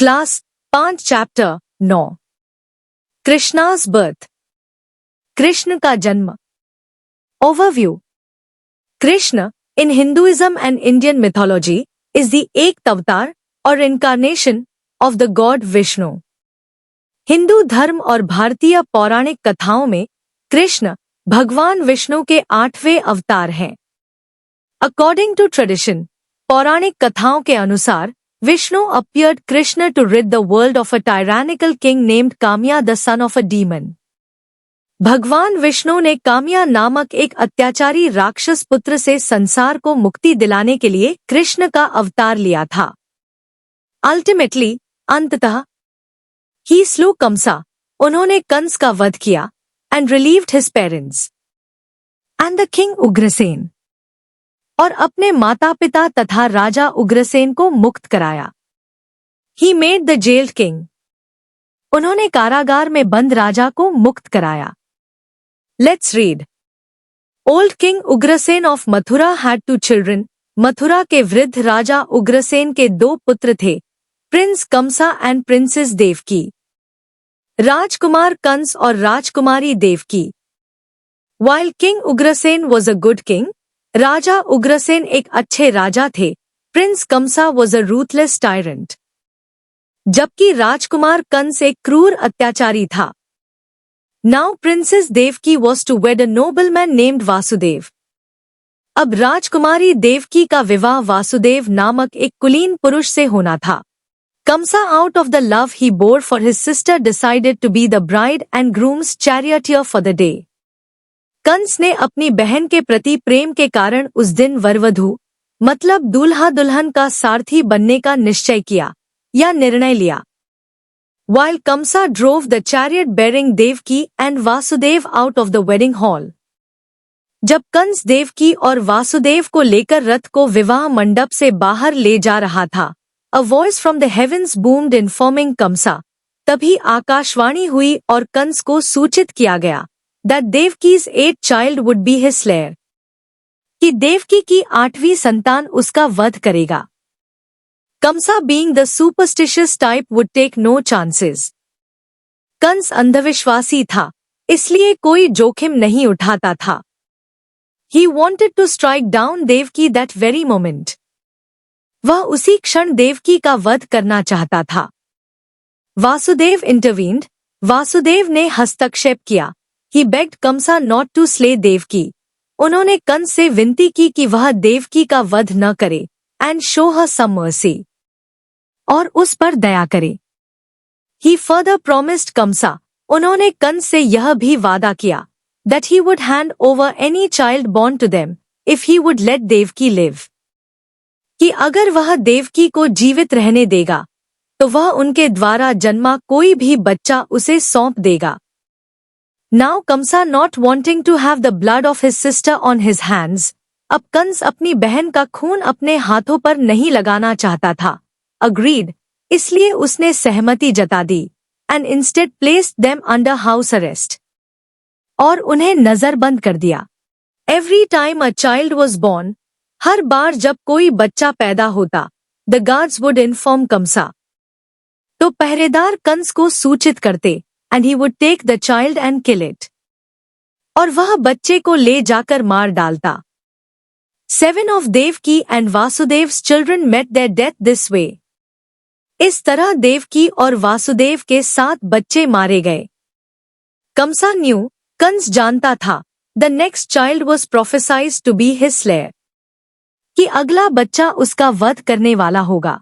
Class 5 chapter 9 Krishna's birth. Krishna का जन्म। Overview. Krishna in Hinduism and Indian mythology is the eighth avatar or incarnation of the god Vishnu। Hindu धर्म और भारतीय पौराणिक कथाओं में कृष्ण भगवान विष्णु के 8वें अवतार हैं। According to tradition, पौराणिक कथाओं के अनुसार Vishnu appeared Krishna to rid the world of a tyrannical king named Kamya, the son of a demon। भगवान विष्णु ने काम्या नामक एक अत्याचारी राक्षस पुत्र से संसार को मुक्ति दिलाने के लिए कृष्ण का अवतार लिया था। अल्टीमेटली, अंततः, ही स्लू कंसा, उन्होंने कंस का वध किया, and relieved his parents and the king Ugrasen, और अपने माता पिता तथा राजा उग्रसेन को मुक्त कराया। He made the jailed king, उन्होंने कारागार में बंद राजा को मुक्त कराया। Let's read. Old king Ugrasen of Mathura had 2 children. Mathura के वृद्ध राजा उग्रसेन के 2 पुत्र थे, prince Kamsa and princess Devaki. राजकुमार कंस और राजकुमारी Devaki. While king Ugrasen was a good king, राजा उग्रसेन एक अच्छे राजा थे, prince Kamsa was a ruthless tyrant, जबकि राजकुमार कंस एक क्रूर अत्याचारी था। Now princess Devaki was to wed a nobleman named Vasudev. अब राजकुमारी देवकी का विवाह वासुदेव नामक एक कुलीन पुरुष से होना था। Kamsa, out of the love he bore for his sister, decided to be the bride and grooms charioteer for the day. Kans ने अपनी बहन के प्रति प्रेम के कारण उस दिन वरवधू मतलब दूल्हा दुल्हन का सारथी बनने का निश्चय किया या निर्णय लिया। While Kamsa drove the chariot bearing Devki and Vasudev out of the wedding hall, जब कंस देवकी और वासुदेव को लेकर रथ को विवाह मंडप से बाहर ले जा रहा था, A voice from the heavens boomed informing Kamsa, तभी आकाशवाणी हुई और कंस को सूचित किया गया that Devki's 8th child would be his slayer, कि देवकी की 8वीं संतान उसका वध करेगा। Kamsa, being the superstitious type, would take no chances। Kans अंधविश्वासी था, इसलिए कोई जोखिम नहीं उठाता था। He wanted to strike down Devki that very moment। वह उसी क्षण देवकी का वध करना चाहता था। वासुदेव intervened, वासुदेव ने हस्तक्षेप किया। He begged Kamsa not to slay Devki। उन्होंने कंस से विनती की कि वह देवकी का वध न करे, and show her some mercy, और उस पर दया करे। He further promised Kamsa, उन्होंने कंस से यह भी वादा किया, that he would hand over any child born to them, if he would let Devki live, कि अगर वह देवकी को जीवित रहने देगा, तो वह उनके द्वारा जन्मा कोई भी बच्चा उसे सौंप देगा। Now Kamsa, not wanting to have the blood of his sister on his hands, अब कंस अपनी बहन का खून अपने हाथों पर नहीं लगाना चाहता था। Agreed, इसलिए उसने सहमति जता दी, and instead placed them under house arrest, और उन्हें नजरबंद कर दिया। Every time a child was born, हर बार जब कोई बच्चा पैदा होता, the guards would inform Kamsa, तो पहरेदार कंस को सूचित करते, and he would take the child and kill it, और वह बच्चे को ले जाकर मार डालता। 7 of Devki and Vasudev's children met their death this way। इस तरह देवकी और वासुदेव के 7 बच्चे मारे गए। कंसा न्यू, कंस जानता था, the next child was prophesied to be his slayer, कि अगला बच्चा उसका वध करने वाला होगा।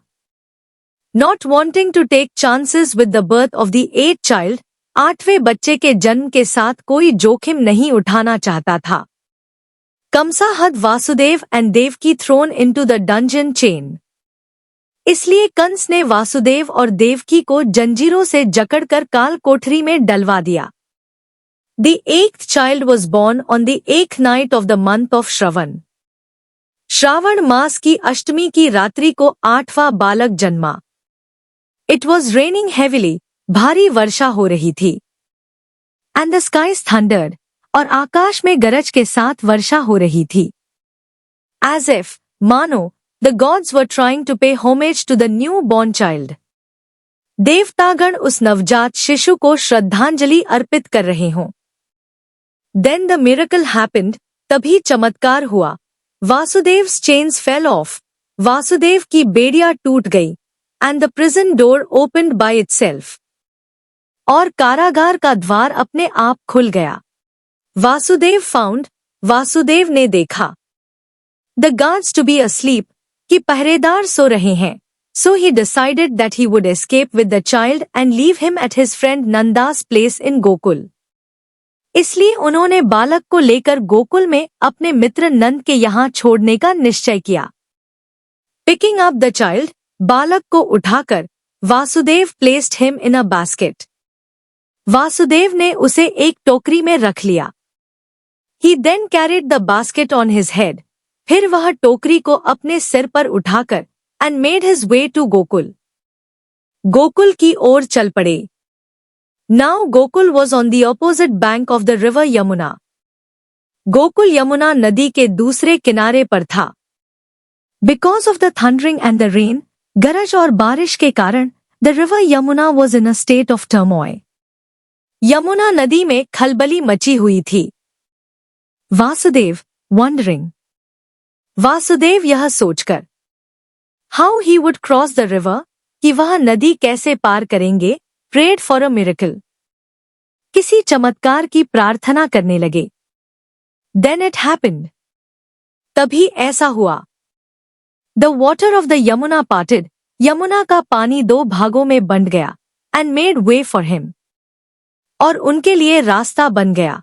Not wanting to take chances with the birth of the 8th child, 8वें बच्चे के जन्म के साथ कोई जोखिम नहीं उठाना चाहता था। Kansa had Vasudev and Devaki thrown into the dungeon chain, इसलिए कंस ने वासुदेव और देवकी को जंजीरों से जकड़कर काल कोठरी में डलवा दिया। The 8th child was born on the 8th night of the month of श्रवण। श्रावण मास की अष्टमी की रात्रि को 8वां बालक जन्मा। It was raining heavily, भारी वर्षा हो रही थी। And the skies thundered, और आकाश में गरज के साथ वर्षा हो रही थी। As if, मानो, the gods were trying to pay homage to the newborn child। देवतागण उस नवजात शिशु को श्रद्धांजलि अर्पित कर रहे हों। Then the miracle happened, तभी चमत्कार हुआ। वासुदेव्स chains fell off, वासुदेव की बेड़ियां टूट गई। And the prison door opened by itself, और कारागार का द्वार अपने आप खुल गया। वासुदेव फाउंड, वासुदेव ने देखा। The guards to be asleep, कि पहरेदार सो रहे हैं। So he decided that he would escape with the child and leave him at his friend Nanda's place in Gokul. इसलिए उन्होंने बालक को लेकर गोकुल में अपने मित्र नंद के यहाँ छोड़ने का निश्चय किया। Picking up the child, बालक को उठाकर Vasudev placed him in a basket. Vasudev ने उसे एक टोकरी में रख लिया। He then carried the basket on his head. फिर वह टोकरी को अपने सिर पर उठाकर and made his way to Gokul. Gokul की ओर चल पड़े। Now Gokul was on the opposite bank of the river Yamuna. Gokul Yamuna नदी के दूसरे किनारे पर था। Because of the thundering and the rain, गरज और बारिश के कारण the river Yamuna was in a state of turmoil. Yamuna नदी में खलबली मची हुई थी। वासुदेव, wondering. वासुदेव यह सोचकर how he would cross the river, कि वह नदी कैसे पार करेंगे, prayed for a miracle. किसी चमत्कार की प्रार्थना करने लगे। Then it happened. तभी ऐसा हुआ। The water of the Yamuna parted, Yamuna का पानी दो भागों में बंट गया, and made way for him. और उनके लिए रास्ता बन गया।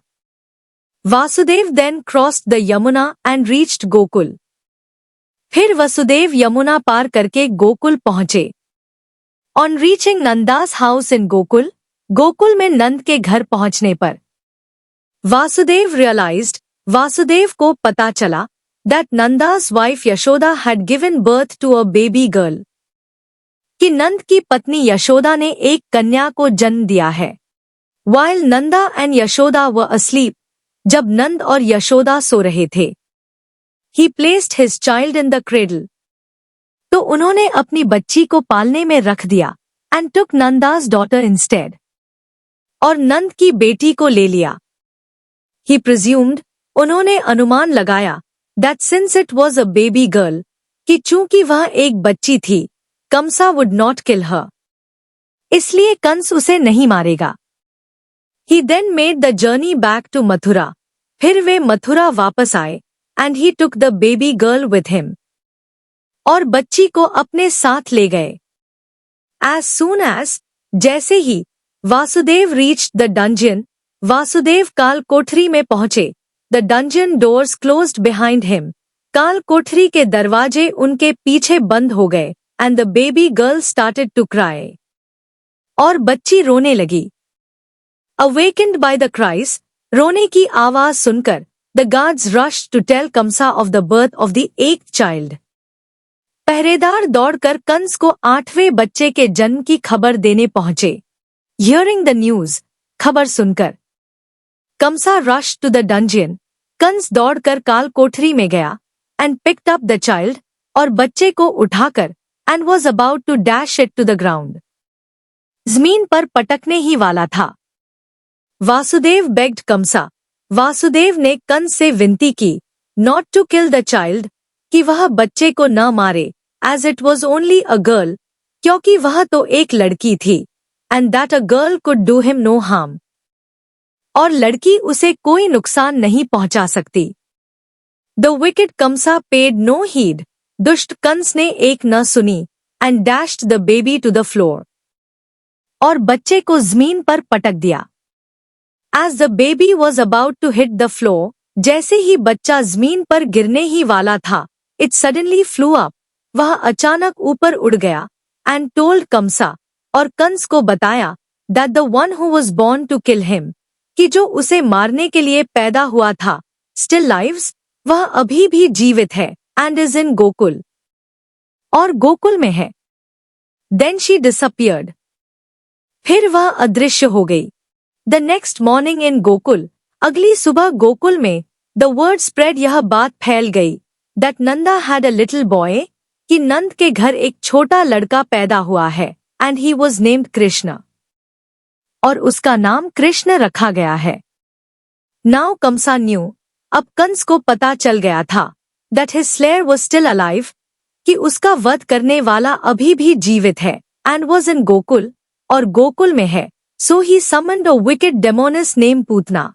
Vasudev then crossed the Yamuna and reached Gokul. फिर वसुदेव यमुना पार करके गोकुल पहुंचे। On reaching Nanda's house in Gokul, Gokul में नंद के घर पहुंचने पर वासुदेव realized, वासुदेव को पता चला that Nanda's wife Yashoda had given birth to a baby girl, कि नंद की पत्नी यशोदा ने एक कन्या को जन्म दिया है। While Nanda and Yashoda were asleep, जब नंद और यशोदा सो रहे थे, he placed his child in the cradle, तो उन्होंने अपनी बच्ची को पालने में रख दिया and took Nanda's daughter instead, और नंद की बेटी को ले लिया। He presumed, उन्होंने अनुमान लगाया that since it was a baby girl, कि चूंकि वह एक बच्ची थी, Kamsa would not kill her, इसलिए कंस उसे नहीं मारेगा। He then made the journey back to Mathura, फिर वे मथुरा वापस आए and he took the baby girl with him, और बच्ची को अपने साथ ले गए। As soon as, जैसे ही, Vasudev reached the dungeon, Vasudev काल कोठरी में पहुंचे, the dungeon doors closed behind him, काल कोठरी के दरवाजे उनके पीछे बंद हो गए, and the baby girl started to cry, और बच्ची रोने लगी। Awakened by the cries, रोने की आवाज सुनकर, the guards rushed to tell Kamsa of the birth of the 8th child. पहरेदार दौड़कर कंस को 8वें बच्चे के जन्म की खबर देने पहुंचे। Hearing the news, खबर सुनकर Kamsa rushed to the dungeon, Kans दौड़कर काल कोठरी में गया and picked up the child, और बच्चे को उठाकर and was about to dash it to the ground, जमीन पर पटकने ही वाला था। वासुदेव begged Kamsa, वासुदेव ने कंस से विनती की not to kill the child, कि वह बच्चे को न मारे, as it was only a girl, क्योंकि वह तो एक लड़की थी, and that a girl could do him no harm, और लड़की उसे कोई नुकसान नहीं पहुंचा सकती। The wicked Kamsa paid no heed, दुष्ट कंस ने एक न सुनी, and dashed the baby to the floor, और बच्चे को जमीन पर पटक दिया। As the baby was about to hit the floor, जैसे ही बच्चा जमीन पर गिरने ही वाला था, it suddenly flew up, वह अचानक ऊपर उड़ गया, and told Kamsa, और कंस को बताया, that the one who was born to kill him, कि जो उसे मारने के लिए पैदा हुआ था, still lives, वह अभी भी जीवित है, and is in Gokul, और गोकुल में है। Then she disappeared, फिर वह अदृश्य हो गई। The next morning in Gokul, अगली सुबह गोकुल में, the word spread, यह बात फैल गई, that Nanda had a little boy, कि नंद के घर एक छोटा लड़का पैदा हुआ है, and he was named Krishna. और उसका नाम कृष्ण रखा गया है। Now Kamsa knew, अब कंस को पता चल गया था, that his slayer was still alive, कि उसका वध करने वाला अभी भी जीवित है, and was in गोकुल, और गोकुल में है, so he summoned a wicked demoness named Putana.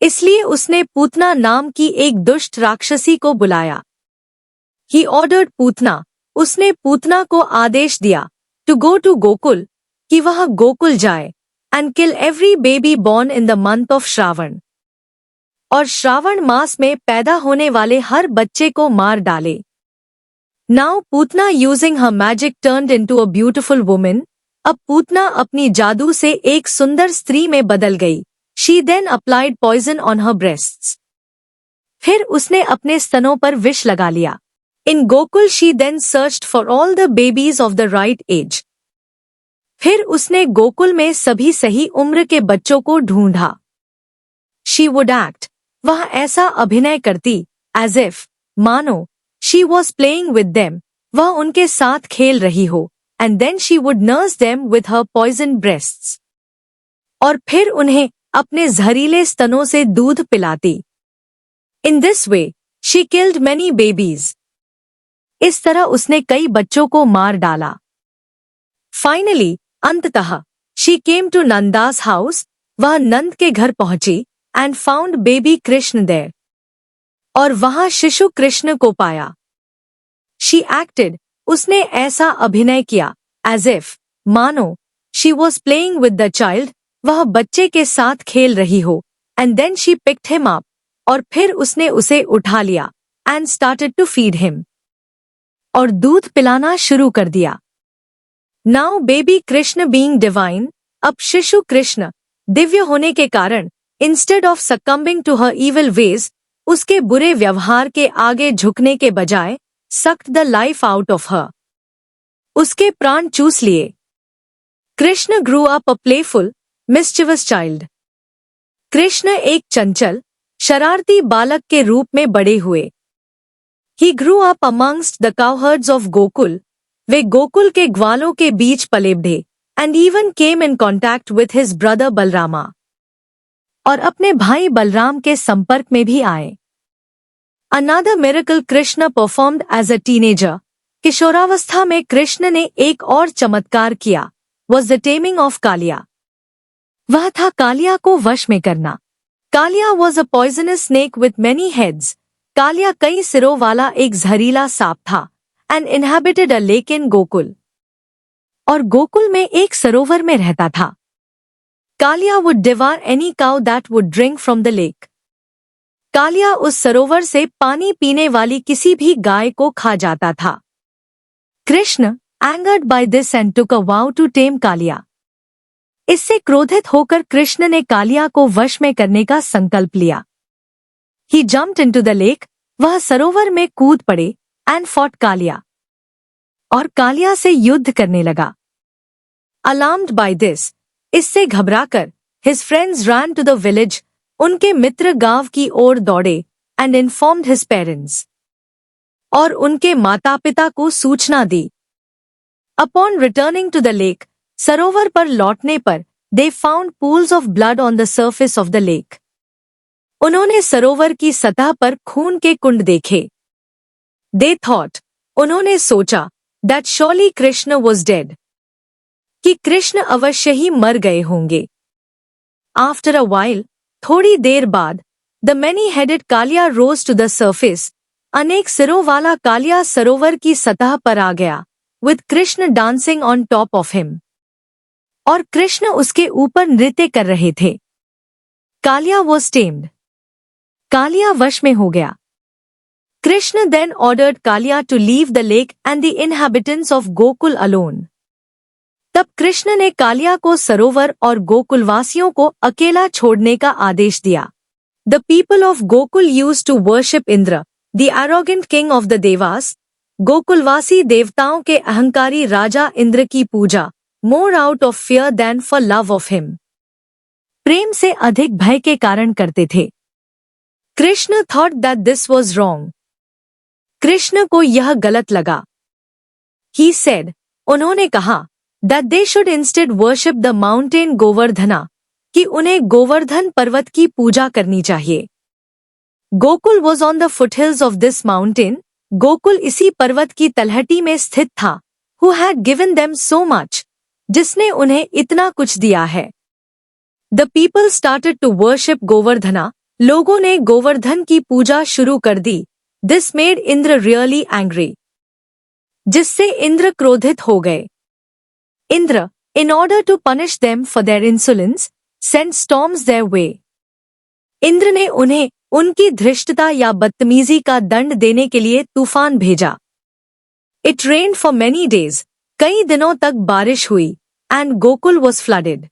इसलिए उसने पूतना नाम की एक दुष्ट राक्षसी को बुलाया। He ordered पूतना, उसने पूतना को आदेश दिया, to go to गोकुल, कि वह गोकुल जाए, and kill every baby born in the month of Shravan, और श्रावण मास में पैदा होने वाले हर बच्चे को मार डाले। Now Putana using her magic turned into a beautiful woman, अब पूतना अपनी जादू से एक सुंदर स्त्री में बदल गई। She then applied poison on her breasts. फिर उसने अपने स्तनों पर विष लगा लिया। In Gokul she then searched for all the babies of the right age. फिर उसने गोकुल में सभी सही उम्र के बच्चों को ढूंढा। She would act, वह ऐसा अभिनय करती, as if, मानो, she was playing with them, वह उनके साथ खेल रही हो, and then she would nurse them with her poisoned breasts. और फिर उन्हें अपने जहरीले स्तनों से दूध पिलाती। In this way, she killed many babies. इस तरह उसने कई बच्चों को मार डाला। Finally, अंततः, she came to Nanda's house, वह नंद के घर पहुंची, and found baby Krishna there. और वहां शिशु कृष्ण को पाया। She acted, उसने ऐसा अभिनय किया, as if, मानो, she was playing with the child, वह बच्चे के साथ खेल रही हो, and then she picked him up, और फिर उसने उसे उठा लिया, and started to feed him. और दूध पिलाना शुरू कर दिया। Now baby Krishna being divine, अब शिशु कृष्ण, दिव्य होने के कारण, instead of succumbing to her evil ways, उसके बुरे व्यवहार के आगे झुकने के बजाय, sucked the life out of her. उसके प्राण चूस लिए। Krishna grew up a playful, mischievous child. Krishna एक चंचल, शरारती बालक के रूप में बड़े हुए। He grew up amongst the cowherds of Gokul, वे गोकुल के ग्वालों के बीच पले बढ़े, and even came in contact with his brother Balarama, और अपने भाई बलराम के संपर्क में भी आए। Another miracle Krishna performed as a teenager, किशोरावस्था में कृष्ण ने एक और चमत्कार किया, was the taming of Kaliya. वह था कालिया को वश में करना। Kaliya was a poisonous snake with many heads. Kaliya कई सिरों वाला एक जहरीला सांप था, and inhabited a lake in Gokul, और गोकुल में एक सरोवर में रहता था। Kaliya would devour any cow that would drink from the lake. Kaliya उस सरोवर से पानी पीने वाली किसी भी गाय को खा जाता था। Krishna, angered by this and took a vow to tame Kaliya. इससे क्रोधित होकर कृष्ण ने कालिया को वश में करने का संकल्प लिया। He jumped into the lake, वह सरोवर में कूद पड़े, and fought कालिया, और कालिया से युद्ध करने लगा। Alarmed by this, इससे घबराकर, his friends ran to the village, उनके मित्र गांव की ओर दौड़े, and informed his parents, और उनके माता पिता को सूचना दी। Upon returning to the lake, सरोवर पर लौटने पर, they found pools of blood on the surface of the lake. उन्होंने सरोवर की सतह पर खून के कुंड देखे। They thought, उन्होंने सोचा, that surely Krishna was dead, कि कृष्ण अवश्य ही मर गए होंगे। After a while, थोड़ी देर बाद, the many-headed Kaliya rose to the surface, अनेक सिरों वाला कालिया सरोवर की सतह पर आ गया, with Krishna dancing on top of him. और कृष्ण उसके ऊपर नृत्य कर रहे थे। Kaliya was tamed. कालिया वश में हो गया। Krishna then ordered Kaliya to leave the lake and the inhabitants of Gokul alone. तब कृष्ण ने कालिया को सरोवर और गोकुलवासियों को अकेला छोड़ने का आदेश दिया। The people of Gokul used to worship Indra, the arrogant king of the Devas. गोकुलवासी देवताओं के अहंकारी राजा इंद्र की पूजा, more out of fear than for love of him, प्रेम से अधिक भय के कारण करते थे। Krishna thought that this was wrong. Krishna को यह गलत लगा। He said, उन्होंने कहा, that they should instead worship the mountain Govardhana, कि उन्हें गोवर्धन पर्वत की पूजा करनी चाहिए। Gokul was on the foothills of this mountain, Gokul इसी पर्वत की तलहटी में स्थित था, who had given them so much, जिसने उन्हें इतना कुछ दिया है। The people started to worship Govardhana, लोगों ने गोवर्धन की पूजा शुरू कर दी। This made Indra really angry, जिससे इंद्र क्रोधित हो गए। Indra, in order to punish them for their insolence, sent storms their way. Indra ने उन्हें उनकी धृष्टता या बदतमीजी का दंड देने के लिए तूफान भेजा। It rained for many days, कई दिनों तक बारिश हुई, and गोकुल was flooded.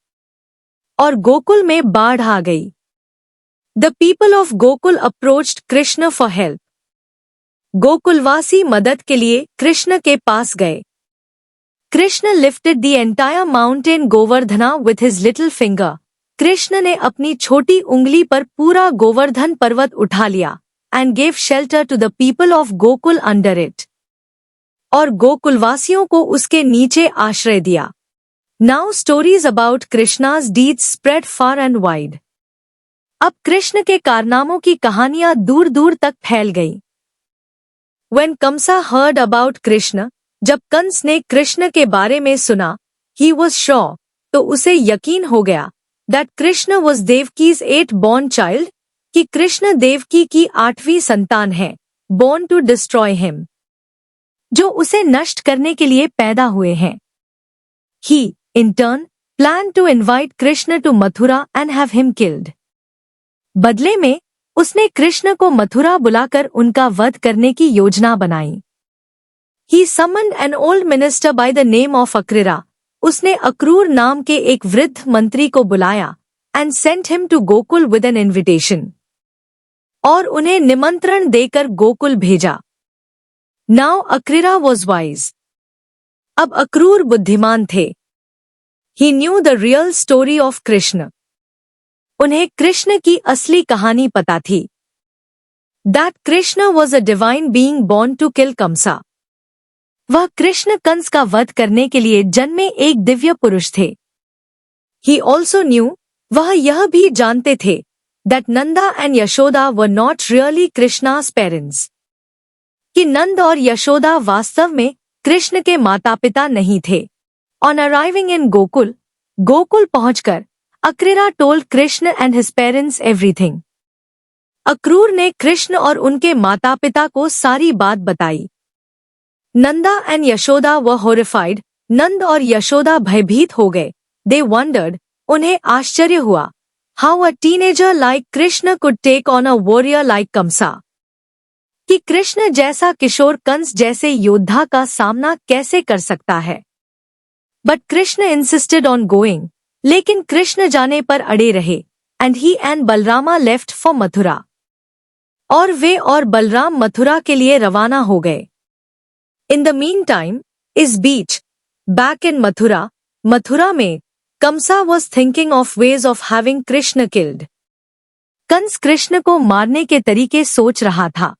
और गोकुल में बाढ़ आ गई। The people of Gokul approached Krishna for help. गोकुलवासी मदद के लिए कृष्ण के पास गए। Krishna lifted the entire mountain Govardhana with his little finger. Krishna ने अपनी छोटी उंगली पर पूरा गोवर्धन पर्वत उठा लिया, and gave shelter to the people of Gokul under it. और गोकुलवासियों को उसके नीचे आश्रय दिया। Now stories about Krishna's deeds spread far and wide. अब कृष्ण के कारनामों की कहानियां दूर दूर तक फैल गईं। When Kamsa heard about Krishna, जब कंस ने कृष्ण के बारे में सुना, he was sure, तो उसे यकीन हो गया, that Krishna was Devki's 8th born child, कि कृष्ण देवकी की 8वीं संतान है, born to destroy him, जो उसे नष्ट करने के लिए पैदा हुए हैं। He, in turn, planned to invite Krishna to Mathura and have him killed. बदले में उसने कृष्ण को मथुरा बुलाकर उनका वध करने की योजना बनाई। He summoned an old minister by the name of Akrira. उसने अक्रूर नाम के एक वृद्ध मंत्री को बुलाया, and sent him to Gokul with an invitation. और उन्हें निमंत्रण देकर गोकुल भेजा। Now Akrira was wise. अब अक्रूर बुद्धिमान थे। He knew the real story of Krishna. उन्हें कृष्ण की असली कहानी पता थी। That Krishna was a divine being born to kill Kamsa. वह कृष्ण कंस का वध करने के लिए जन्मे एक दिव्य पुरुष थे। He also knew, वह यह भी जानते थे, that Nanda and Yashoda were not really Krishna's parents. कि नंद और यशोदा वास्तव में कृष्ण के माता पिता नहीं थे। On arriving in Gokul, Gokul पहुंचकर अक्रूरा told Krishna and his parents everything. Akrur ने कृष्ण और उनके माता पिता को सारी बात बताई। Nanda and Yashoda were horrified. नंद और यशोदा भयभीत हो गए। They wondered, उन्हें आश्चर्य हुआ, how a teenager like Krishna could take on a warrior like Kamsa. कि कृष्ण जैसा किशोर कंस जैसे योद्धा का सामना कैसे कर सकता है। But Krishna insisted on going. लेकिन कृष्ण जाने पर अड़े रहे, and he and Balarama left for Mathura. और वे और बलराम मथुरा के लिए रवाना हो गए। In the meantime, इस बीच, back in मथुरा, मथुरा में, Kamsa was thinking of ways of having Krishna killed. Kans Krishna को मारने के तरीके सोच रहा था।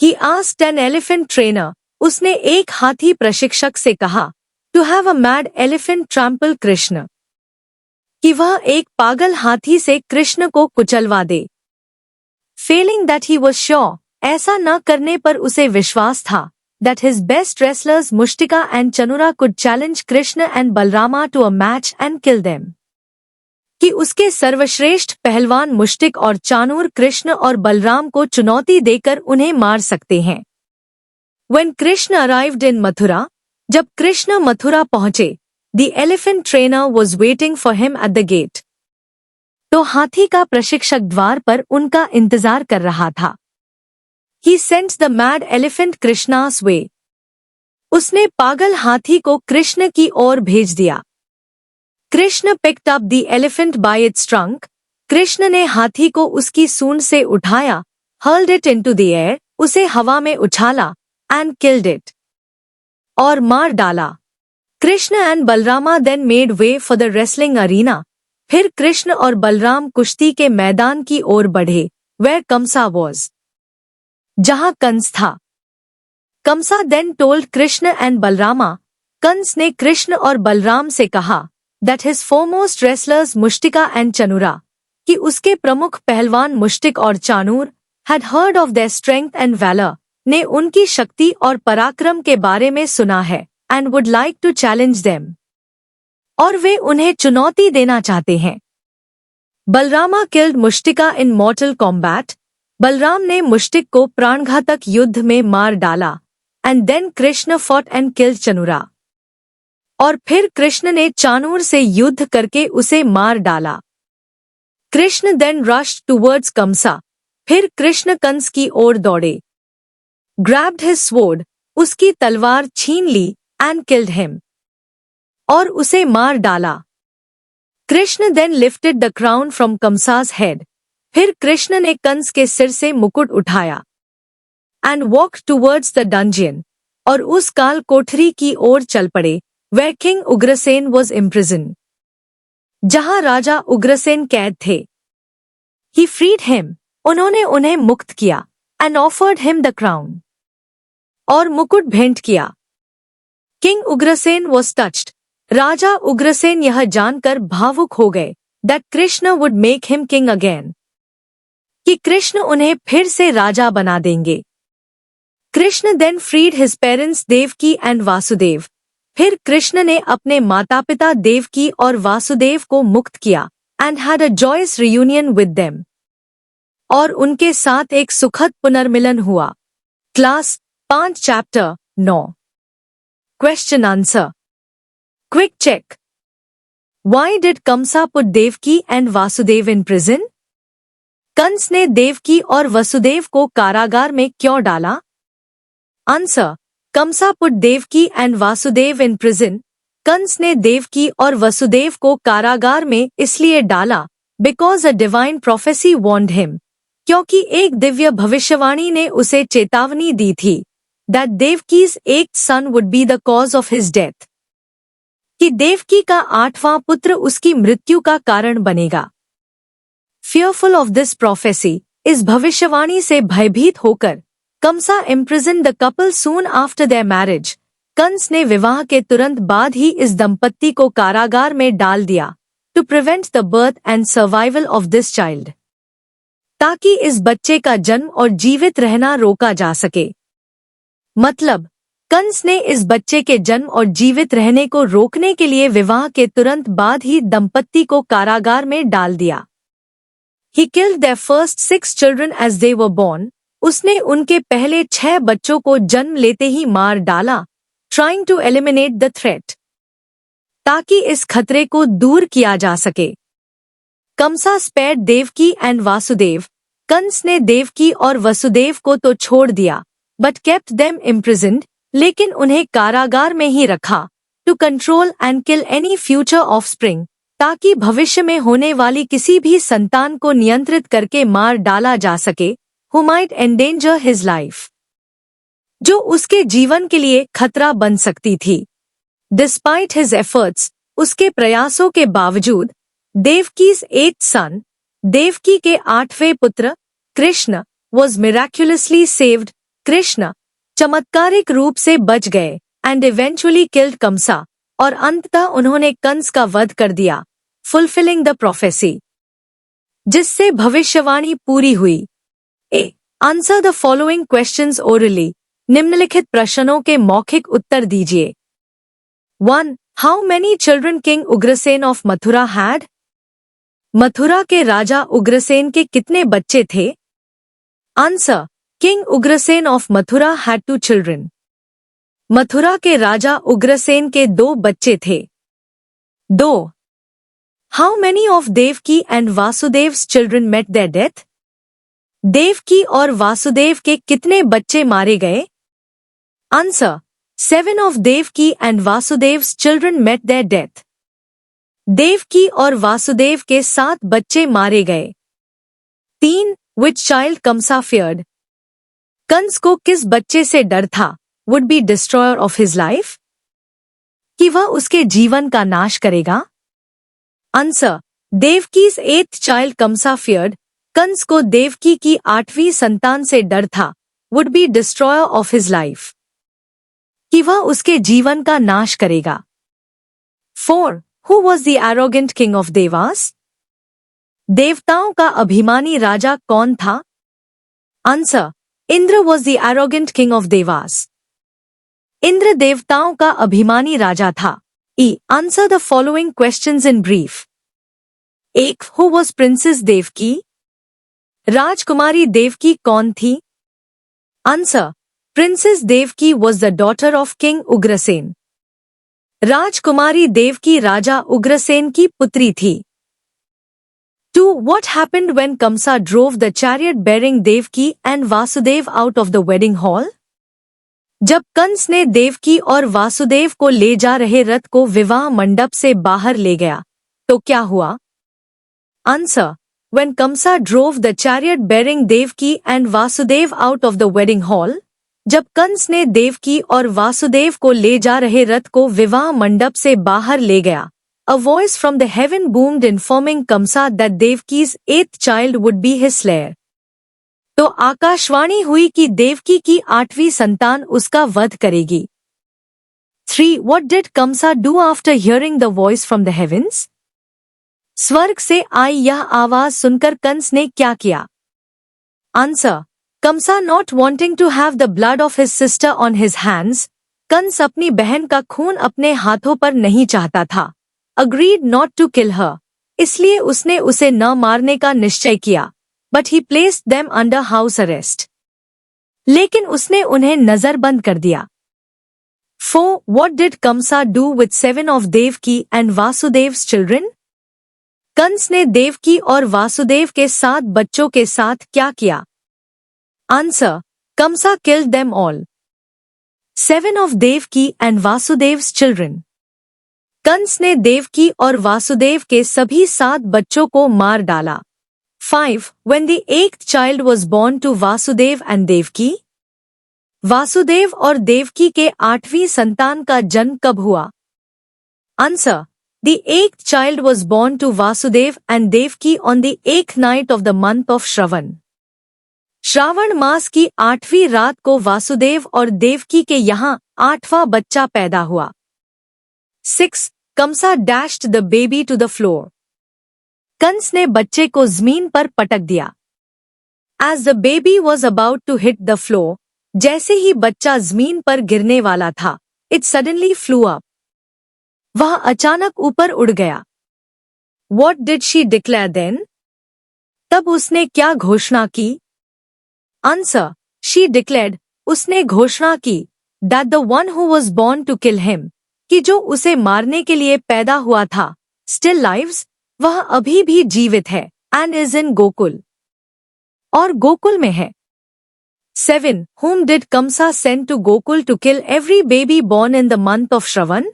He asked an elephant trainer. उसने एक हाथी प्रशिक्षक से कहा, to have a mad elephant trample Krishna. कि वह एक पागल हाथी से कृष्ण को कुचलवा दे। Failing that he was sure, ऐसा न करने पर उसे विश्वास था, that his best wrestlers Mushtika and Chanura could challenge Krishna and Balrama to a match and kill them. कि उसके सर्वश्रेष्ठ पहलवान मुष्टिक और चाणूर कृष्ण और बलराम को चुनौती देकर उन्हें मार सकते हैं। When Krishna arrived in Mathura, जब कृष्ण मथुरा पहुंचे, the elephant trainer was waiting for him at the gate. तो हाथी का प्रशिक्षक द्वार पर उनका इंतजार कर रहा था। He sent the mad elephant Krishna's way. उसने पागल हाथी को कृष्ण की ओर भेज दिया। Krishna picked up the elephant by its trunk. Krishna ने हाथी को उसकी सूंड से उठाया, hurled it into the air, उसे हवा में उछाला, and killed it. और मार डाला। Krishna and Balarama then made way for the wrestling arena. फिर कृष्ण और बलराम कुश्ती के मैदान की ओर बढ़े, where Kamsa was. जहां कंस था। Kamsa then told Krishna and Balrama, Kans ने कृष्ण और बलराम से कहा that his foremost wrestlers Mushtika and चनुरा, कि उसके प्रमुख पहलवान मुष्टिक और Chanura had heard of their strength and valor, ने उनकी शक्ति और पराक्रम के बारे में सुना है and would like to challenge them, और वे उन्हें चुनौती देना चाहते हैं। Balarama killed Mushtika in mortal combat, Balram ने मुष्टिक को प्राणघातक युद्ध में मार डाला and then Krishna fought and killed चनुरा, और फिर कृष्ण ने चानूर से युद्ध करके उसे मार डाला। कृष्ण then rushed towards कंसा, फिर कृष्ण कंस की ओर दौड़े। grabbed his sword, उसकी तलवार छीन ली and killed him, और उसे मार डाला। Krishna then lifted the crown from कंसा's head, फिर कृष्ण ने कंस के सिर से मुकुट उठाया and walked towards the dungeon, और उस काल कोठरी की ओर चल पड़े where King Ugrasen was imprisoned, जहां राजा उग्रसेन कैद थे। He freed him, उन्होंने उन्हें मुक्त किया and offered him the crown, और मुकुट भेंट किया। King उग्रसेन was touched, राजा उग्रसेन यह जानकर भावुक हो गए that Krishna would make him king again, कि कृष्ण उन्हें फिर से राजा बना देंगे। Krishna then freed his parents Devaki and Vasudev, फिर कृष्ण ने अपने माता पिता देवकी और वासुदेव को मुक्त किया and had a joyous reunion with them, और उनके साथ एक सुखद पुनर्मिलन हुआ। Class 5 chapter 9 question answer. Quick check. Why did Kamsa put Devki and Vasudev in prison? Kans ने देवकी और वसुदेव को कारागार में क्यों डाला? Answer. Kamsa put Devaki and Vasudev in prison, Kans ने देवकी और वसुदेव को कारागार में इसलिए डाला because a divine prophecy warned him, क्योंकि एक दिव्य भविष्यवाणी ने उसे चेतावनी दी थी that Devaki's eight son would be the cause of his death, कि देवकी का 8वां पुत्र उसकी मृत्यु का कारण बनेगा। Fearful of this prophecy, इस भविष्यवाणी से भयभीत होकर कंसा imprisoned the couple soon after their marriage, Kans ने विवाह के तुरंत बाद ही इस दंपत्ति को कारागार में डाल दिया to prevent the birth and survival of this child, ताकि इस बच्चे का जन्म और जीवित रहना रोका जा सके। मतलब कंस ने इस बच्चे के जन्म और जीवित रहने को रोकने के लिए विवाह के तुरंत बाद ही दंपत्ति को कारागार में डाल दिया। He killed their first 6 children as they were born, उसने उनके पहले 6 बच्चों को जन्म लेते ही मार डाला, trying to eliminate the threat, ताकि इस खतरे को दूर किया जा सके। कंसा spared देवकी एंड वासुदेव, कंस ने देवकी और वसुदेव को तो छोड़ दिया but kept them imprisoned, लेकिन उन्हें कारागार में ही रखा to control and kill any future offspring, ताकि भविष्य में होने वाली किसी भी संतान को नियंत्रित करके मार डाला जा सके who might endanger his life, जो उसके जीवन के लिए खतरा बन सकती थी। Despite his efforts, उसके प्रयासों के बावजूद देवकी's 8th son, देवकी के 8वें पुत्र Krishna was miraculously saved, Krishna चमत्कारिक रूप से बच गए and eventually killed कंसा, और अंततः उन्होंने कंस का वध कर दिया, fulfilling the prophecy, जिससे भविष्यवाणी पूरी हुई। A. Answer the following questions orally. निम्नलिखित प्रश्नों के मौखिक उत्तर दीजिए। 1. How many children King Ugrasen of Mathura had? Mathura के राजा उग्रसेन के कितने बच्चे थे? Answer. King Ugrasen of Mathura had 2 children. Mathura के राजा उग्रसेन के 2 बच्चे थे। 2. How many of Devki and Vasudev's children met their death? Devaki और वासुदेव के कितने बच्चे मारे गए? Answer. 7 of Devki and Vasudev's children met their death. Devaki और वासुदेव के 7 बच्चे मारे गए। 3. Which child Kamsa feared? Kans को किस बच्चे से डर था? Would be destroyer of his life? कि वह उसके जीवन का नाश करेगा? Answer. Devaki's 8th child Kamsa feared, Kans को देवकी की 8वीं संतान से डर था, would be destroyer of his life. कि वह उसके जीवन का नाश करेगा। 4. Who was the arrogant king of Devas? देवताओं का अभिमानी राजा कौन था? Answer. Indra was the arrogant king of Devas. Indra देवताओं का अभिमानी राजा था। E. Answer the following questions in brief. 1. Who was Princess Devki? राजकुमारी देवकी कौन थी? Answer. Princess Devki was the daughter of King Ugrasen. राजकुमारी देवकी राजा उग्रसेन की पुत्री थी। 2. What happened when Kamsa drove the chariot bearing Devki and Vasudev out of the wedding hall? जब कंस ने देवकी और वासुदेव को ले जा रहे रथ को विवाह मंडप से बाहर ले गया, तो क्या हुआ? Answer. When Kamsa drove the chariot bearing Devki and Vasudev out of the wedding hall, जब कंस ने देवकी और वासुदेव को ले जा रहे रथ को विवाह मंडप से बाहर ले गया, a voice from the heaven boomed informing Kamsa that Devki's 8th child would be his slayer. तो आकाशवाणी हुई कि देवकी की 8वीं संतान उसका वध करेगी। 3. What did Kamsa do after hearing the voice from the heavens? स्वर्ग से आई यह आवाज सुनकर कंस ने क्या किया? Answer. Kamsa, not wanting to have the blood of his sister on his hands, Kans अपनी बहन का खून अपने हाथों पर नहीं चाहता था, agreed not to kill her, इसलिए उसने उसे न मारने का निश्चय किया, but he placed them under house arrest. लेकिन उसने उन्हें नजरबंद कर दिया। 4. What did Kamsa do with 7 of Devki and Vasudev's children? Kans ने देवकी और वासुदेव के 7 बच्चों के साथ क्या किया? Answer. Kamsa killed them all. 7 of Devki and Vasudev's children. Kans ने देवकी और वासुदेव के सभी 7 बच्चों को मार डाला। 5. When the 8th child was born to Vasudev and Devki? Vasudev और देवकी के 8वीं संतान का जन्म कब हुआ? Answer. The 8th child was born to Vasudev and Devki on the 8th night of the month of Shravan. Shravan मास की 8वीं रात को वासुदेव और देवकी के यहाँ 8वां बच्चा पैदा हुआ। 6. Kamsa dashed the baby to the floor. Kans ने बच्चे को जमीन पर पटक दिया। As the baby was about to hit the floor, जैसे ही बच्चा जमीन पर गिरने वाला था, it suddenly flew up. वह अचानक ऊपर उड़ गया। What did she declare then? तब उसने क्या घोषणा की? Answer. She declared, उसने घोषणा की, that the one who was born to kill him, कि जो उसे मारने के लिए पैदा हुआ था, still lives, वह अभी भी जीवित है, and is in गोकुल, और गोकुल में है। 7. Whom did Kamsa send to Gokul to kill every baby born in the month of Shravan?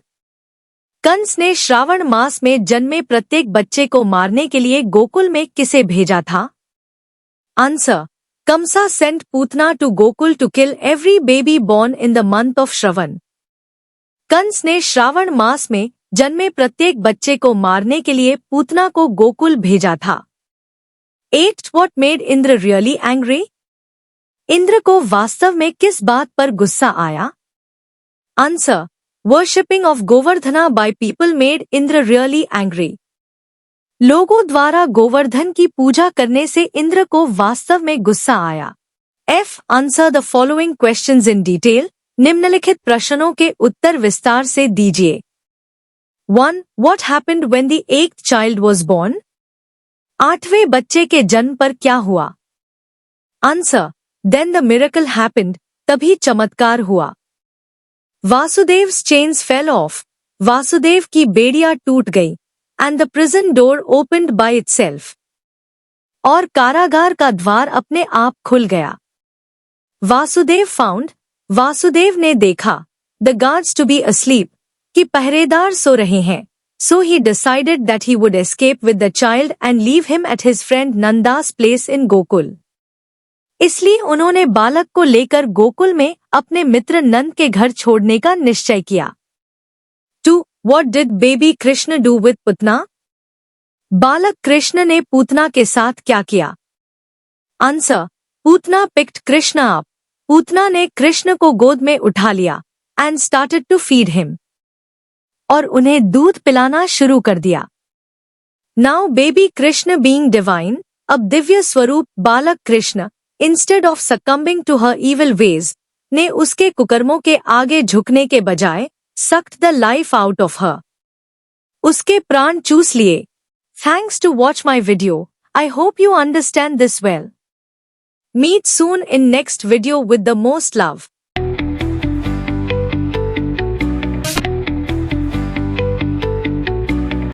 Kans ने श्रावण मास में जन्मे प्रत्येक बच्चे को मारने के लिए गोकुल में किसे भेजा था? Answer. Kamsa sent Putna to Gokul to kill every baby born in the month of Shravan. Kans ने श्रावण मास में जन्मे प्रत्येक बच्चे को मारने के लिए पूतना को गोकुल भेजा था। 8. What made Indra really angry? Indra को वास्तव में किस बात पर गुस्सा आया? Answer. Worshipping of Govardhana by people made Indra really angry. लोगों द्वारा गोवर्धन की पूजा करने से इंद्र को वास्तव में गुस्सा आया। F. Answer the following questions in detail. निम्नलिखित प्रश्नों के उत्तर विस्तार से दीजिए। 1. What happened when the 8th child was born? 8वें बच्चे के जन्म पर क्या हुआ? Answer. Then the miracle happened. तभी चमत्कार हुआ। Vasudev's chains fell off. Vasudev की बेड़ियां टूट गई। And the prison door opened by itself. और कारागार का द्वार अपने आप खुल गया। वासुदेव found, वासुदेव ने देखा, the guards to be asleep, कि पहरेदार सो रहे हैं, so he decided that he would escape with the child and leave him at his friend Nanda's place in Gokul. इसलिए उन्होंने बालक को लेकर गोकुल में अपने मित्र नंद के घर छोड़ने का निश्चय किया। 2. What did baby Krishna do with Putna? बालक कृष्ण ने पूतना के साथ क्या किया? Answer. Putana picked Krishna up. Putana ने कृष्ण को गोद में उठा लिया, and started to feed him. और उन्हें दूध पिलाना शुरू कर दिया. Now baby Krishna being divine, अब दिव्य स्वरूप बालक Krishna, instead of succumbing to her evil ways, ने उसके कुकर्मों के आगे झुकने के बजाय sucked the life out of her. उसके प्राण चूस लिए. Thanks to watch my video. I hope you understand this well. Meet soon in next video with the most love.